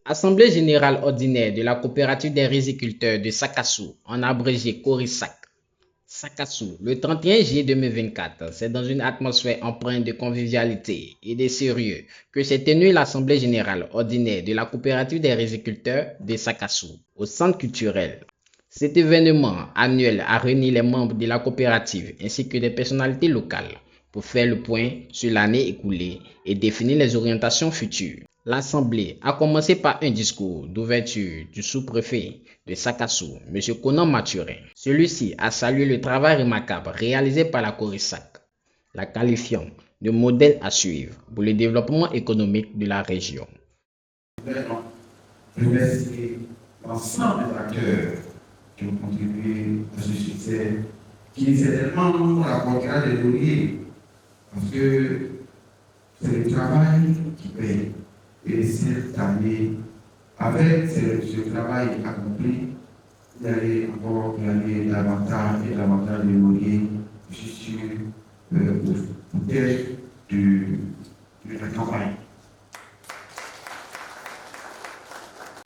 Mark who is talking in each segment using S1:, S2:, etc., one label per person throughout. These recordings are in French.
S1: Assemblée générale ordinaire de la coopérative des riziculteurs de Sakassou, en abrégé Corisac. Sakassou, le 31 juillet 2024, c'est dans une atmosphère empreinte de convivialité et de sérieux que s'est tenue l'Assemblée générale ordinaire de la coopérative des riziculteurs de Sakassou, au centre culturel. Cet événement annuel a réuni les membres de la coopérative ainsi que des personnalités locales pour faire le point sur l'année écoulée et définir les orientations futures. L'Assemblée a commencé par un discours d'ouverture du sous-préfet de Sakassou, M. Conan Mathurin. Celui-ci a salué le travail remarquable réalisé par la Corisac, la qualifiant de modèle à suivre pour le développement économique de la région.
S2: Je voudrais remercier l'ensemble des acteurs qui ont contribué à ce succès, qui certainement rapportera des données, parce que c'est le travail qui paye. Et cette année, avec ce travail accompli, vous allez encore gagner davantage et davantage de lauriers, je suis sûr, au terme de la campagne.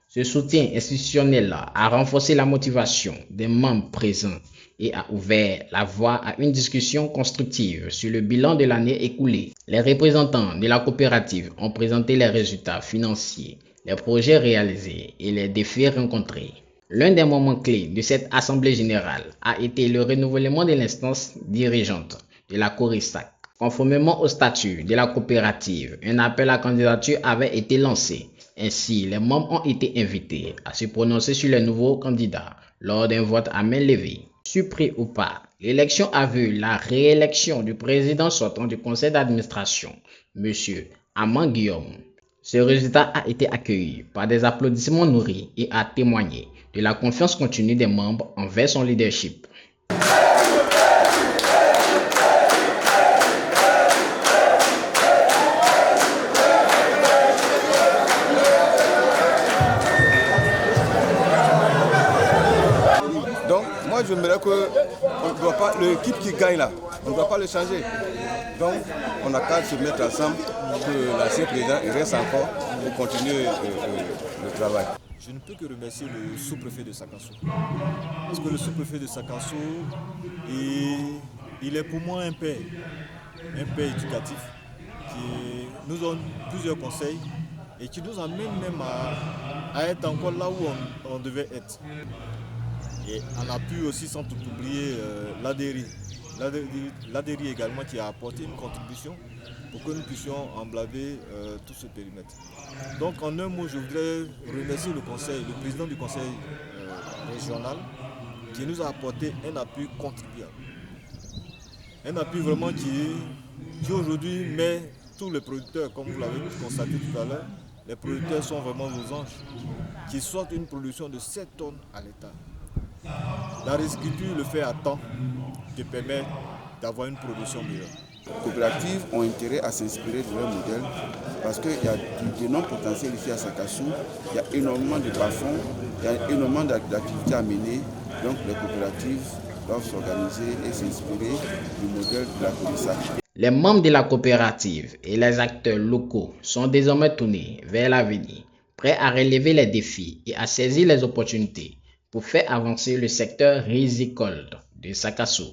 S1: Ce soutien institutionnel a renforcé la motivation des membres présents et a ouvert la voie à une discussion constructive sur le bilan de l'année écoulée. Les représentants de la coopérative ont présenté les résultats financiers, les projets réalisés et les défis rencontrés. L'un des moments clés de cette assemblée générale a été le renouvellement de l'instance dirigeante de la Corisac. Conformément au statut de la coopérative, un appel à candidature avait été lancé. Ainsi, les membres ont été invités à se prononcer sur les nouveaux candidats lors d'un vote à main levée. Surpris ou pas, l'élection a vu la réélection du président sortant du conseil d'administration, M. Aman Guillaume. Ce résultat a été accueilli par des applaudissements nourris et a témoigné de la confiance continue des membres envers son leadership.
S3: Moi, j'aimerais que l'équipe qui gagne là, on ne doit pas le changer. Donc, on n'a qu'à se mettre ensemble pour que l'ancien président reste encore pour continuer le travail.
S4: Je ne peux que remercier le sous-préfet de Sakassou. Parce que le sous-préfet de Sakassou, il est pour moi un père éducatif qui nous donne plusieurs conseils et qui nous amène même à être encore là où on devait être. Et on a pu aussi, sans tout oublier, l'ADERI également qui a apporté une contribution pour que nous puissions emblaver tout ce périmètre. Donc en un mot, je voudrais remercier le président du conseil régional qui nous a apporté un appui contribuable. Un appui vraiment qui aujourd'hui met tous les producteurs, comme vous l'avez constaté tout à l'heure, les producteurs sont vraiment aux anges, qui sortent une production de 7 tonnes à l'hectare. La riziculture le fait à temps, qui permet d'avoir une production meilleure.
S3: Les coopératives ont intérêt à s'inspirer de leur modèle parce qu'il y a d'énormes potentiels ici à Sakassou, il y a énormément de bas-fonds, il y a énormément d'activités à mener. Donc les coopératives doivent s'organiser et s'inspirer du modèle de la Corisac.
S1: Les membres de la coopérative et les acteurs locaux sont désormais tournés vers l'avenir, prêts à relever les défis et à saisir les opportunités pour faire avancer le secteur rizicole de Sakassou.